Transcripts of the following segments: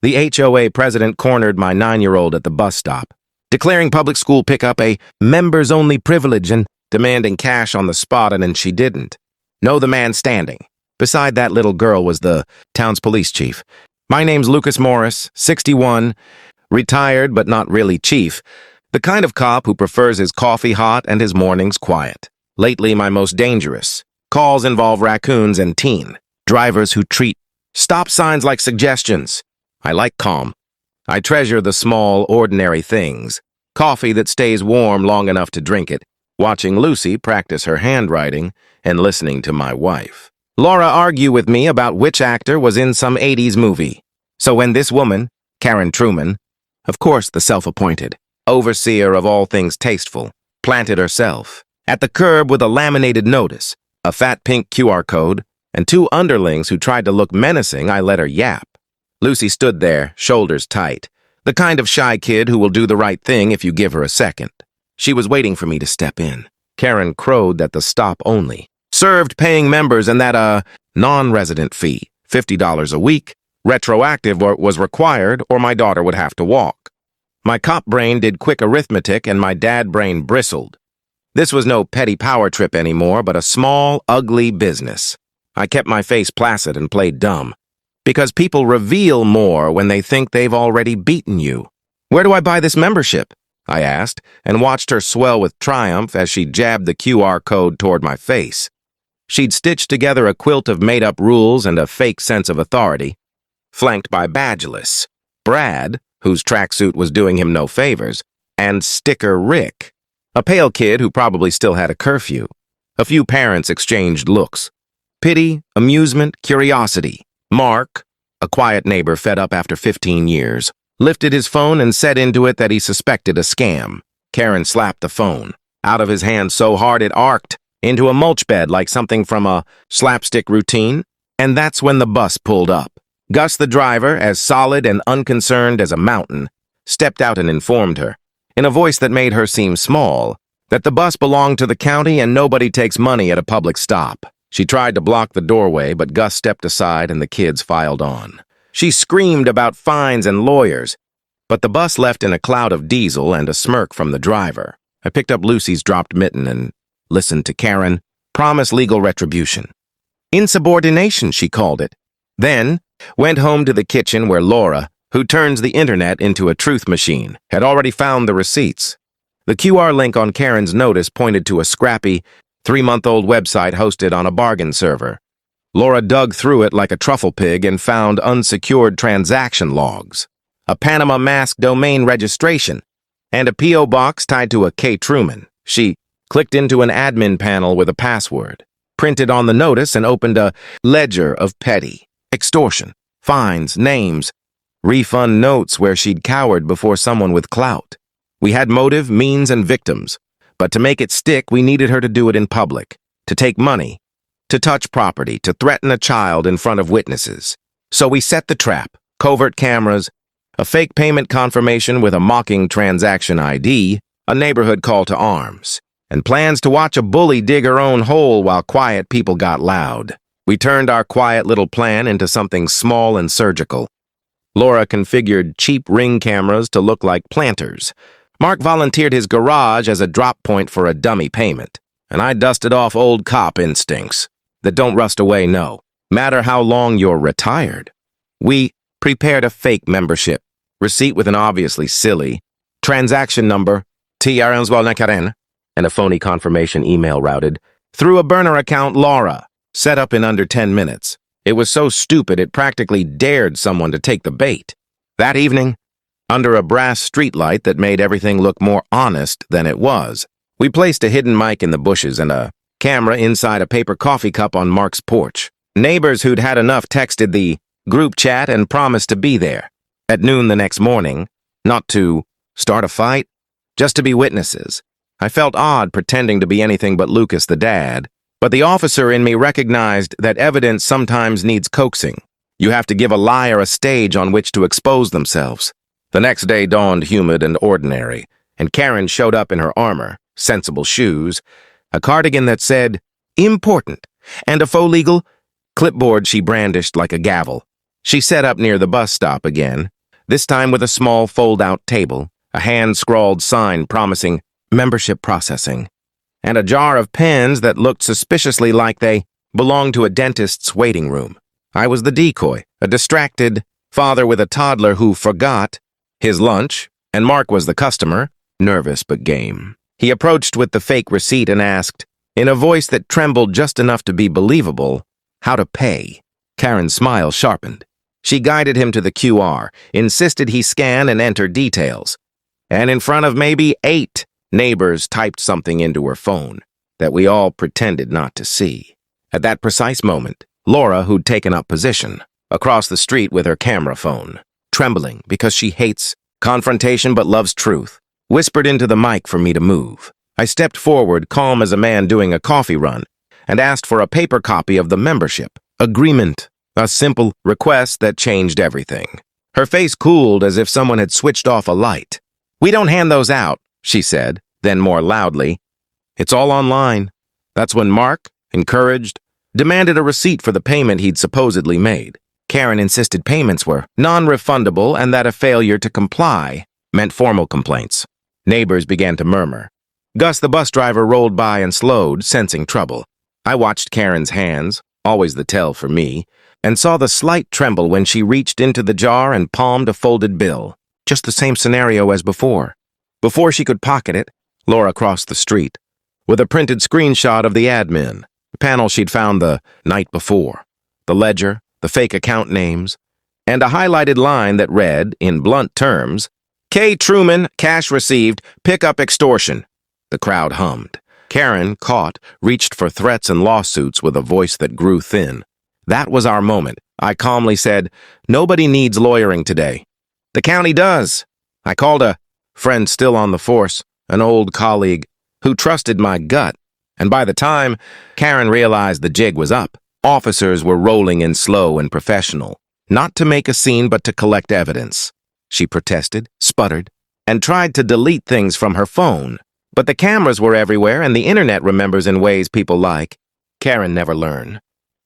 The HOA president cornered my 9-year-old at the bus stop, declaring public school pickup a members-only privilege and demanding cash on the spot, and then she didn't. Know the man standing. Beside that little girl was the town's police chief. My name's Lucas Morris, 61, retired but not really chief, the kind of cop who prefers his coffee hot and his mornings quiet. Lately, my most dangerous. Calls involve raccoons and teen. Drivers who treat stop signs like suggestions. I like calm. I treasure the small, ordinary things. Coffee that stays warm long enough to drink it, watching Lucy practice her handwriting, and listening to my wife. Laura argue with me about which actor was in some 80s movie. So when this woman, Karen Truman, of course the self-appointed, overseer of all things tasteful, planted herself at the curb with a laminated notice, a fat pink QR code, and 2 underlings who tried to look menacing, I let her yap. Lucy stood there, shoulders tight, the kind of shy kid who will do the right thing if you give her a second. She was waiting for me to step in. Karen crowed that the stop only served paying members and that non-resident fee, $50 a week, retroactive was required, or my daughter would have to walk. My cop brain did quick arithmetic and my dad brain bristled. This was no petty power trip anymore, but a small, ugly business. I kept my face placid and played dumb. Because people reveal more when they think they've already beaten you. Where do I buy this membership? I asked, and watched her swell with triumph as she jabbed the QR code toward my face. She'd stitched together a quilt of made-up rules and a fake sense of authority, flanked by Badgeless, Brad, whose tracksuit was doing him no favors, and Sticker Rick, a pale kid who probably still had a curfew. A few parents exchanged looks. Pity, amusement, curiosity. Mark, a quiet neighbor fed up after 15 years, lifted his phone and said into it that he suspected a scam. Karen slapped the phone out of his hand so hard it arced into a mulch bed like something from a slapstick routine, and that's when the bus pulled up. Gus, the driver, as solid and unconcerned as a mountain, stepped out and informed her, in a voice that made her seem small, that the bus belonged to the county and nobody takes money at a public stop. She tried to block the doorway, but Gus stepped aside and the kids filed on. She screamed about fines and lawyers, but the bus left in a cloud of diesel and a smirk from the driver. I picked up Lucy's dropped mitten and listened to Karen promise legal retribution. Insubordination, she called it. Then went home to the kitchen where Laura, who turns the internet into a truth machine, had already found the receipts. The QR link on Karen's notice pointed to a scrappy, 3-month-old website hosted on a bargain server. Laura dug through it like a truffle pig and found unsecured transaction logs, a Panama mask domain registration, and a P.O. box tied to a K. Truman. She clicked into an admin panel with a password, printed on the notice, and opened a ledger of petty, extortion, fines, names, refund notes where she'd cowered before someone with clout. We had motive, means, and victims, but to make it stick, we needed her to do it in public, to take money, to touch property, to threaten a child in front of witnesses. So we set the trap, covert cameras, a fake payment confirmation with a mocking transaction ID, a neighborhood call to arms, and plans to watch a bully dig her own hole while quiet people got loud. We turned our quiet little plan into something small and surgical. Laura configured cheap ring cameras to look like planters. Mark volunteered his garage as a drop point for a dummy payment, and I dusted off old cop instincts that don't rust away, no matter how long you're retired. We prepared a fake membership, receipt with an obviously silly transaction number, TRN, and a phony confirmation email routed through a burner account Laura set up in under 10 minutes. It was so stupid it practically dared someone to take the bait. That evening, under a brass streetlight that made everything look more honest than it was, we placed a hidden mic in the bushes and a camera inside a paper coffee cup on Mark's porch. Neighbors who'd had enough texted the group chat and promised to be there at noon the next morning, not to start a fight, just to be witnesses. I felt odd pretending to be anything but Lucas the dad, but the officer in me recognized that evidence sometimes needs coaxing. You have to give a liar a stage on which to expose themselves. The next day dawned humid and ordinary, and Karen showed up in her armor, sensible shoes, a cardigan that said, "Important," and a faux legal clipboard she brandished like a gavel. She set up near the bus stop again, this time with a small fold-out table, a hand-scrawled sign promising membership processing, and a jar of pens that looked suspiciously like they belonged to a dentist's waiting room. I was the decoy, a distracted father with a toddler who forgot his lunch, and Mark was the customer, nervous but game. He approached with the fake receipt and asked, in a voice that trembled just enough to be believable, how to pay. Karen's smile sharpened. She guided him to the QR, insisted he scan and enter details. And in front of maybe 8 neighbors typed something into her phone that we all pretended not to see. At that precise moment, Laura, who'd taken up position across the street with her camera phone, trembling because she hates confrontation but loves truth, whispered into the mic for me to move. I stepped forward, calm as a man doing a coffee run, and asked for a paper copy of the membership agreement, a simple request that changed everything. Her face cooled as if someone had switched off a light. "We don't hand those out," she said, then more loudly, "It's all online." That's when Mark, encouraged, demanded a receipt for the payment he'd supposedly made. Karen insisted payments were non-refundable and that a failure to comply meant formal complaints. Neighbors began to murmur. Gus, the bus driver, rolled by and slowed, sensing trouble. I watched Karen's hands, always the tell for me, and saw the slight tremble when she reached into the jar and palmed a folded bill. Just the same scenario as before. Before she could pocket it, Laura crossed the street with a printed screenshot of the admin, the panel she'd found the night before, the ledger, the fake account names, and a highlighted line that read, in blunt terms, "K. Truman, cash received, pickup extortion." The crowd hummed. Karen, caught, reached for threats and lawsuits with a voice that grew thin. That was our moment. I calmly said, "Nobody needs lawyering today." "The county does." I called a friend still on the force, an old colleague, who trusted my gut, and by the time Karen realized the jig was up, officers were rolling in slow and professional, not to make a scene but to collect evidence. She protested, sputtered, and tried to delete things from her phone. But the cameras were everywhere and the internet remembers in ways people like. Karen never learned.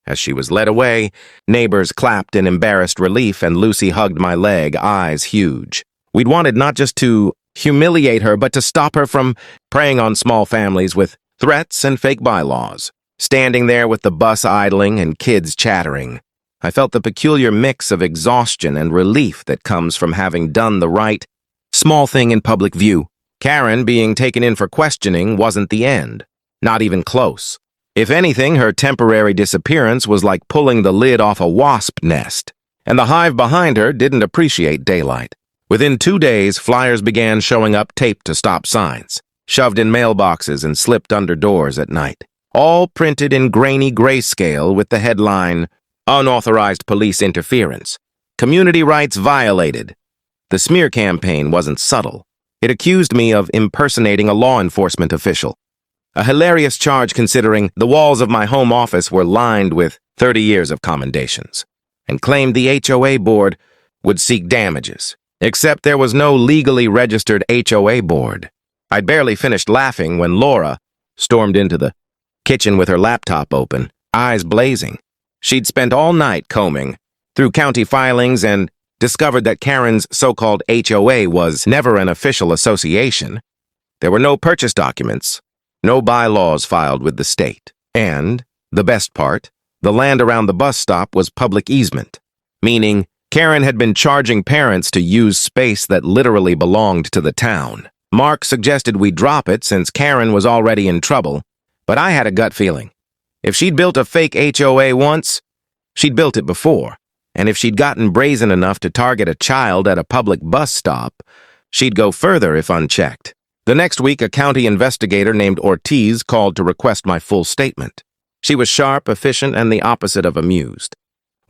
As she was led away, neighbors clapped in embarrassed relief and Lucy hugged my leg, eyes huge. We'd wanted not just to humiliate her, but to stop her from preying on small families with threats and fake bylaws. Standing there with the bus idling and kids chattering, I felt the peculiar mix of exhaustion and relief that comes from having done the right small thing in public view. Karen being taken in for questioning wasn't the end, not even close. If anything, her temporary disappearance was like pulling the lid off a wasp nest, and the hive behind her didn't appreciate daylight. Within 2 days, flyers began showing up taped to stop signs, shoved in mailboxes and slipped under doors at night, all printed in grainy grayscale with the headline, "Unauthorized police interference. Community rights violated." The smear campaign wasn't subtle. It accused me of impersonating a law enforcement official. A hilarious charge considering the walls of my home office were lined with 30 years of commendations, and claimed the HOA board would seek damages. Except there was no legally registered HOA board. I'd barely finished laughing when Laura stormed into the kitchen with her laptop open, eyes blazing. She'd spent all night combing through county filings and discovered that Karen's so-called HOA was never an official association. There were no purchase documents, no bylaws filed with the state. And, the best part, the land around the bus stop was public easement, meaning Karen had been charging parents to use space that literally belonged to the town. Mark suggested we drop it since Karen was already in trouble, but I had a gut feeling. If she'd built a fake HOA once, she'd built it before. And if she'd gotten brazen enough to target a child at a public bus stop, she'd go further if unchecked. The next week, a county investigator named Ortiz called to request my full statement. She was sharp, efficient, and the opposite of amused.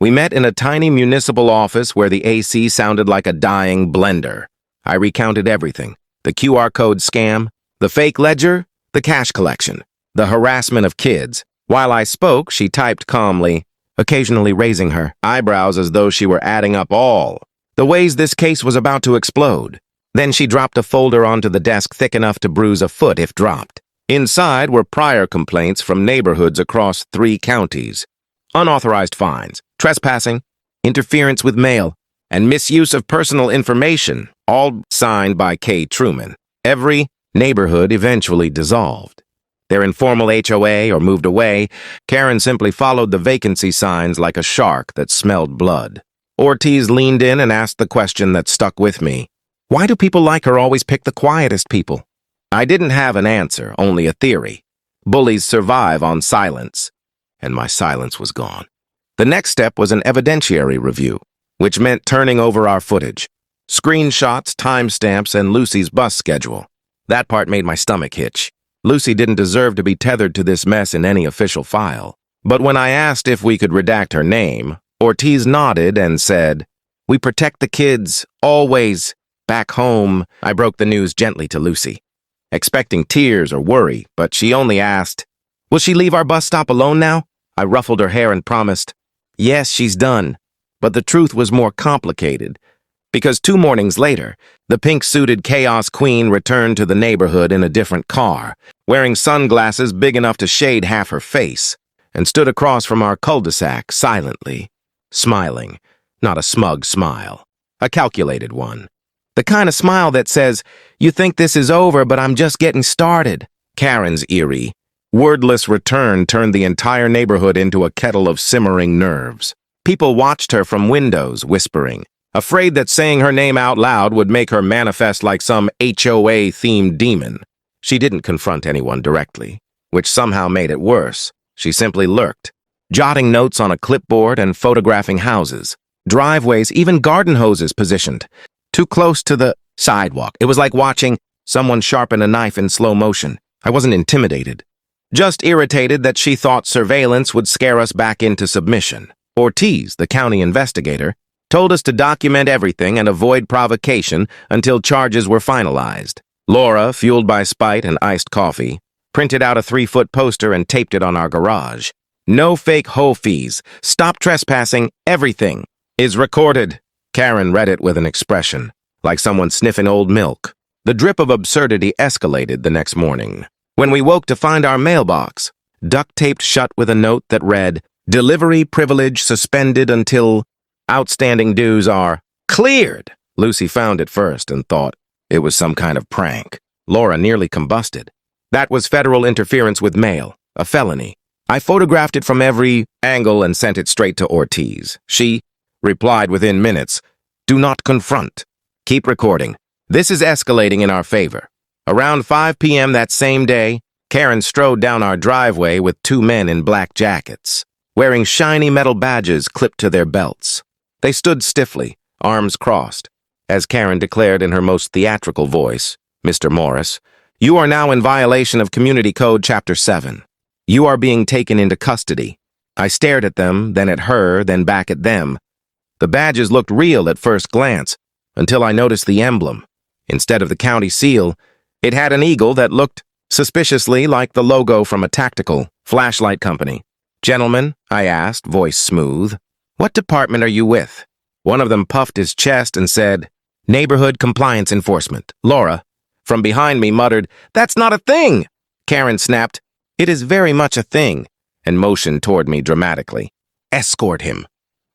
We met in a tiny municipal office where the AC sounded like a dying blender. I recounted everything: the QR code scam, the fake ledger, the cash collection, the harassment of kids. While I spoke, she typed calmly, occasionally raising her eyebrows as though she were adding up all the ways this case was about to explode. Then she dropped a folder onto the desk thick enough to bruise a foot if dropped. Inside were prior complaints from neighborhoods across 3 counties. Unauthorized fines, trespassing, interference with mail, and misuse of personal information, all signed by K. Truman. Every neighborhood eventually dissolved. Their informal HOA or moved away, Karen simply followed the vacancy signs like a shark that smelled blood. Ortiz leaned in and asked the question that stuck with me. Why do people like her always pick the quietest people? I didn't have an answer, only a theory. Bullies survive on silence. And my silence was gone. The next step was an evidentiary review, which meant turning over our footage. Screenshots, timestamps, and Lucy's bus schedule. That part made my stomach hitch. Lucy didn't deserve to be tethered to this mess in any official file. But when I asked if we could redact her name, Ortiz nodded and said, "We protect the kids, always. Back home." I broke the news gently to Lucy, expecting tears or worry, but she only asked, "Will she leave our bus stop alone now?" I ruffled her hair and promised, "Yes, she's done." But the truth was more complicated, because 2 mornings later, the pink-suited chaos queen returned to the neighborhood in a different car, wearing sunglasses big enough to shade half her face, and stood across from our cul-de-sac silently, smiling, not a smug smile, a calculated one. The kind of smile that says, "You think this is over, but I'm just getting started." Karen's eerie, wordless return turned the entire neighborhood into a kettle of simmering nerves. People watched her from windows, whispering, afraid that saying her name out loud would make her manifest like some HOA-themed demon. She didn't confront anyone directly, which somehow made it worse. She simply lurked, jotting notes on a clipboard and photographing houses, driveways, even garden hoses positioned too close to the sidewalk. It was like watching someone sharpen a knife in slow motion. I wasn't intimidated, just irritated that she thought surveillance would scare us back into submission. Ortiz, the county investigator, told us to document everything and avoid provocation until charges were finalized. Laura, fueled by spite and iced coffee, printed out a 3-foot poster and taped it on our garage. "No fake HOA fees. Stop trespassing. Everything is recorded." Karen read it with an expression, like someone sniffing old milk. The drip of absurdity escalated the next morning, when we woke to find our mailbox duct-taped shut with a note that read, "Delivery privilege suspended until outstanding dues are cleared." Lucy found it first and thought it was some kind of prank. Laura nearly combusted. That was federal interference with mail, a felony. I photographed it from every angle and sent it straight to Ortiz. She replied within minutes, "Do not confront. Keep recording. This is escalating in our favor." Around 5 p.m. that same day, Karen strode down our driveway with 2 men in black jackets, wearing shiny metal badges clipped to their belts. They stood stiffly, arms crossed, as Karen declared in her most theatrical voice, "Mr. Morris, you are now in violation of Community Code Chapter 7. You are being taken into custody." I stared at them, then at her, then back at them. The badges looked real at first glance, until I noticed the emblem. Instead of the county seal, it had an eagle that looked suspiciously like the logo from a tactical flashlight company. "Gentlemen," I asked, voice smooth, "what department are you with?" One of them puffed his chest and said, "Neighborhood Compliance Enforcement." Laura, from behind me, muttered, "That's not a thing!" Karen snapped, "It is very much a thing," and motioned toward me dramatically. "Escort him."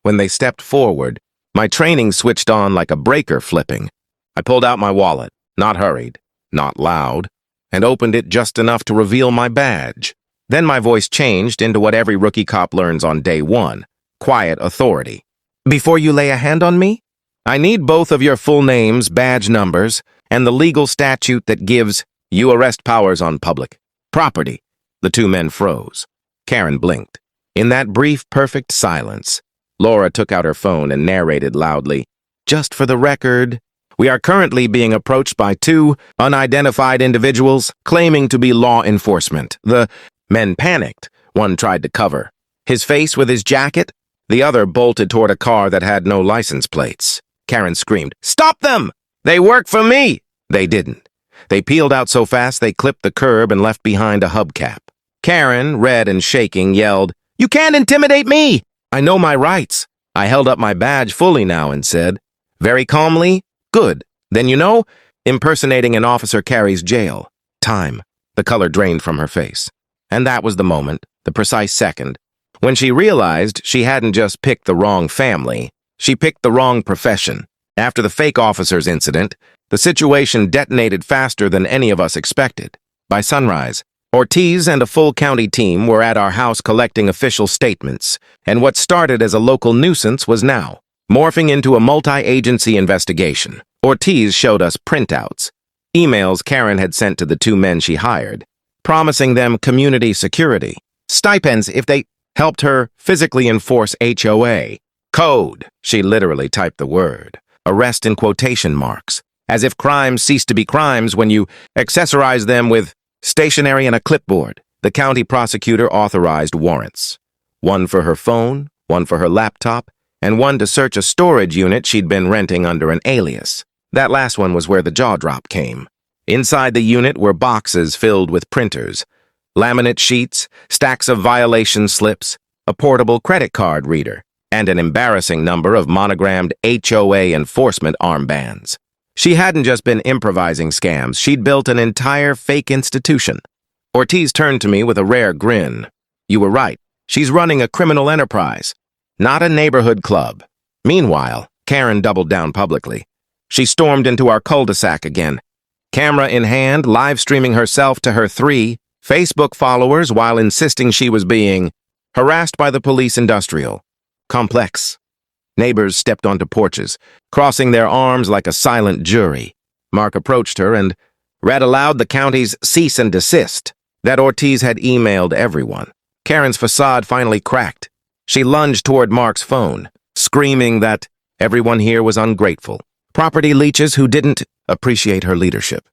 When they stepped forward, my training switched on like a breaker flipping. I pulled out my wallet, not hurried, not loud, and opened it just enough to reveal my badge. Then my voice changed into what every rookie cop learns on day 1, quiet authority. "Before you lay a hand on me, I need both of your full names, badge numbers, and the legal statute that gives you arrest powers on public property." The 2 men froze. Karen blinked. In that brief, perfect silence, Laura took out her phone and narrated loudly, "Just for the record, we are currently being approached by 2 unidentified individuals claiming to be law enforcement." The men panicked. One tried to cover his face with his jacket. The other bolted toward a car that had no license plates. Karen screamed, "Stop them! They work for me!" They didn't. They peeled out so fast they clipped the curb and left behind a hubcap. Karen, red and shaking, yelled, "You can't intimidate me! I know my rights." I held up my badge fully now and said, very calmly, "Good. Then you know, impersonating an officer carries jail time." The color drained from her face. And that was the moment, the precise second, when she realized she hadn't just picked the wrong family, She picked the wrong profession. After the fake officers incident, the situation detonated faster than any of us expected. By sunrise, Ortiz and a full county team were at our house collecting official statements, and what started as a local nuisance was now morphing into a multi-agency investigation. Ortiz showed us printouts, emails Karen had sent to the two men she hired, promising them community security, stipends if they helped her physically enforce HOA. Code, she literally typed the word, arrest in quotation marks, as if crimes cease to be crimes when you accessorize them with stationery and a clipboard. The county prosecutor authorized warrants. One for her phone, one for her laptop, and one to search a storage unit she'd been renting under an alias. That last one was where the jaw drop came. Inside the unit were boxes filled with printers, laminate sheets, stacks of violation slips, a portable credit card reader, and an embarrassing number of monogrammed HOA enforcement armbands. She hadn't just been improvising scams, she'd built an entire fake institution. Ortiz turned to me with a rare grin. You were right. She's running a criminal enterprise, not a neighborhood club. Meanwhile, Karen doubled down publicly. She stormed into our cul-de-sac again, camera in hand, live-streaming herself to her 3 Facebook followers while insisting she was being harassed by the police industrial complex. Neighbors stepped onto porches, crossing their arms like a silent jury. Mark approached her and read aloud the county's cease and desist that Ortiz had emailed everyone. Karen's facade finally cracked. She lunged toward Mark's phone, screaming that everyone here was ungrateful, property leeches who didn't appreciate her leadership.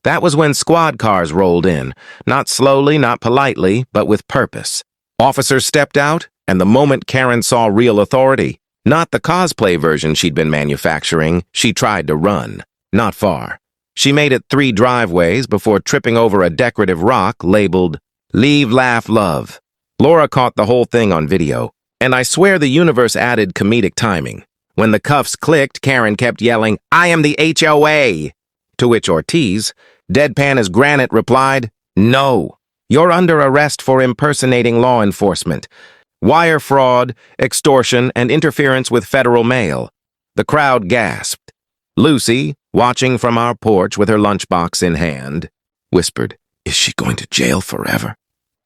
That was when squad cars rolled in, not slowly, not politely, but with purpose. Officers stepped out, and the moment Karen saw real authority, not the cosplay version she'd been manufacturing, she tried to run. Not far. She made it 3 driveways before tripping over a decorative rock labeled, "Leave, Laugh, Love." Laura caught the whole thing on video, and I swear the universe added comedic timing. When the cuffs clicked, Karen kept yelling, "I am the HOA!" To which Ortiz, deadpan as granite, replied, "No, you're under arrest for impersonating law enforcement, wire fraud, extortion, and interference with federal mail." The crowd gasped. Lucy, watching from our porch with her lunchbox in hand, whispered, "Is she going to jail forever?"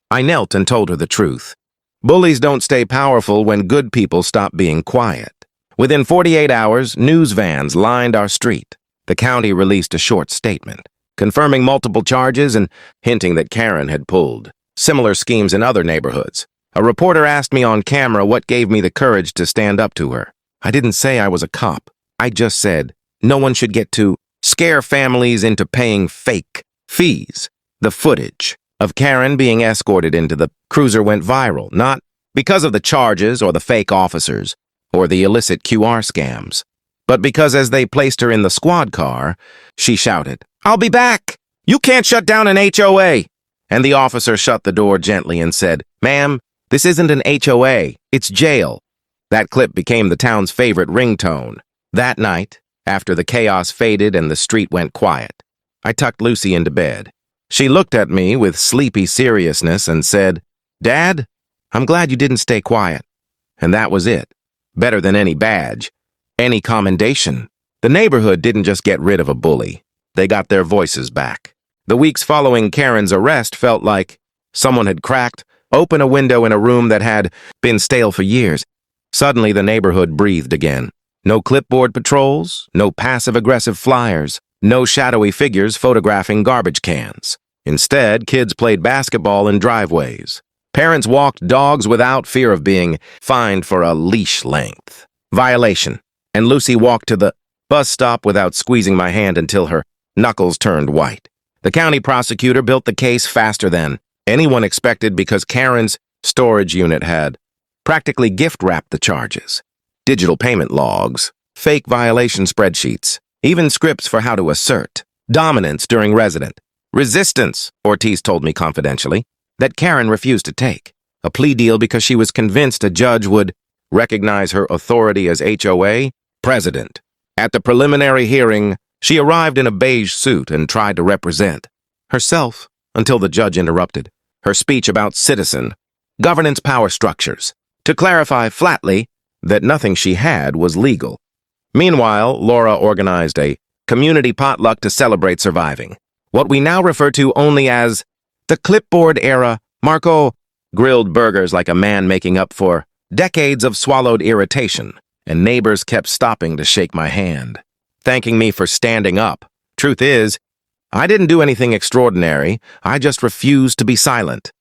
I knelt and told her the truth. Bullies don't stay powerful when good people stop being quiet. Within 48 hours, news vans lined our street. The county released a short statement, confirming multiple charges and hinting that Karen had pulled similar schemes in other neighborhoods. A reporter asked me on camera what gave me the courage to stand up to her. I didn't say I was a cop. I just said, no one should get to scare families into paying fake fees. The footage of Karen being escorted into the cruiser went viral, not because of the charges or the fake officers or the illicit QR scams, but because as they placed her in the squad car, she shouted, "I'll be back! You can't shut down an HOA!" And the officer shut the door gently and said, "Ma'am, this isn't an HOA, it's jail." That clip became the town's favorite ringtone. That night, after the chaos faded and the street went quiet, I tucked Lucy into bed. She looked at me with sleepy seriousness and said, "Dad, I'm glad you didn't stay quiet." And that was it. Better than any badge, any commendation. The neighborhood didn't just get rid of a bully. They got their voices back. The weeks following Karen's arrest felt like someone had cracked open a window in a room that had been stale for years. Suddenly, the neighborhood breathed again. No clipboard patrols, no passive-aggressive flyers, no shadowy figures photographing garbage cans. Instead, kids played basketball in driveways. Parents walked dogs without fear of being fined for a leash length violation, and Lucy walked to the bus stop without squeezing my hand until her knuckles turned white. The county prosecutor built the case faster than anyone expected because Karen's storage unit had practically gift-wrapped the charges. Digital payment logs, fake violation spreadsheets, even scripts for how to assert dominance during resident resistance, Ortiz told me confidentially, that Karen refused to take. A plea deal because she was convinced a judge would recognize her authority as HOA president. At the preliminary hearing, she arrived in a beige suit and tried to represent herself until the judge interrupted her speech about citizen governance power structures to clarify flatly that nothing she had was legal. Meanwhile, Laura organized a community potluck to celebrate surviving. What we now refer to only as the clipboard era. Marco grilled burgers like a man making up for decades of swallowed irritation, and neighbors kept stopping to shake my hand, thanking me for standing up. Truth is, I didn't do anything extraordinary. I just refused to be silent.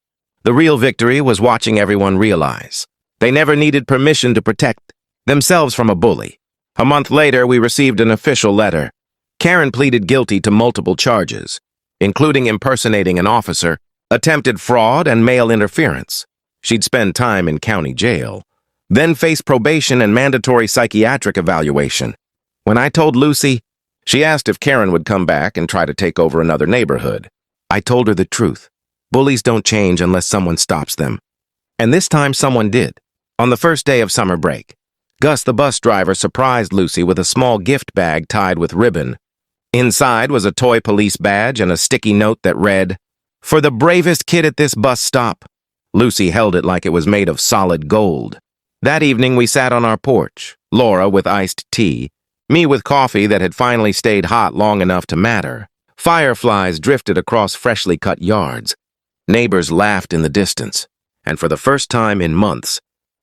The real victory was watching everyone realize they never needed permission to protect themselves from a bully. A month later, we received an official letter. Karen pleaded guilty to multiple charges, including impersonating an officer, attempted fraud, and mail interference. She'd spend time in county jail, then face probation and mandatory psychiatric evaluation. When I told Lucy, she asked if Karen would come back and try to take over another neighborhood. I told her the truth. Bullies don't change unless someone stops them. And this time someone did. On the first day of summer break, Gus the bus driver surprised Lucy with a small gift bag tied with ribbon. Inside was a toy police badge and a sticky note that read, "For the bravest kid at this bus stop." Lucy held it like it was made of solid gold. That evening we sat on our porch, Laura with iced tea, me with coffee that had finally stayed hot long enough to matter. Fireflies drifted across freshly cut yards. Neighbors laughed in the distance, and for the first time in months,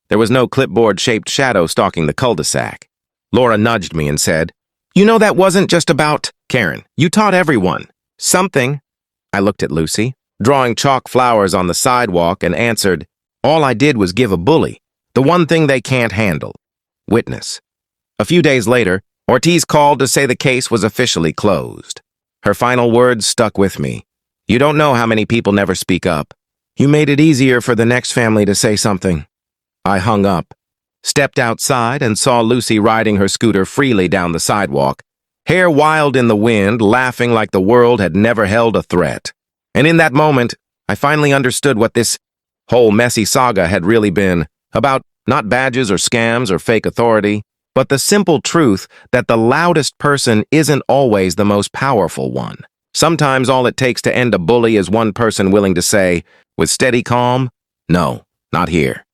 there was no clipboard-shaped shadow stalking the cul-de-sac. Laura nudged me and said, "You know that wasn't just about Karen. You taught everyone something." I looked at Lucy, drawing chalk flowers on the sidewalk, and answered, "All I did was give a bully the one thing they can't handle: witness." A few days later, Ortiz called to say the case was officially closed. Her final words stuck with me. "You don't know how many people never speak up. You made it easier for the next family to say something." I hung up, stepped outside, and saw Lucy riding her scooter freely down the sidewalk, hair wild in the wind, laughing like the world had never held a threat. And in that moment, I finally understood what this whole messy saga had really been about: not badges or scams or fake authority, but the simple truth that the loudest person isn't always the most powerful one. Sometimes all it takes to end a bully is one person willing to say, with steady calm, "No, not here."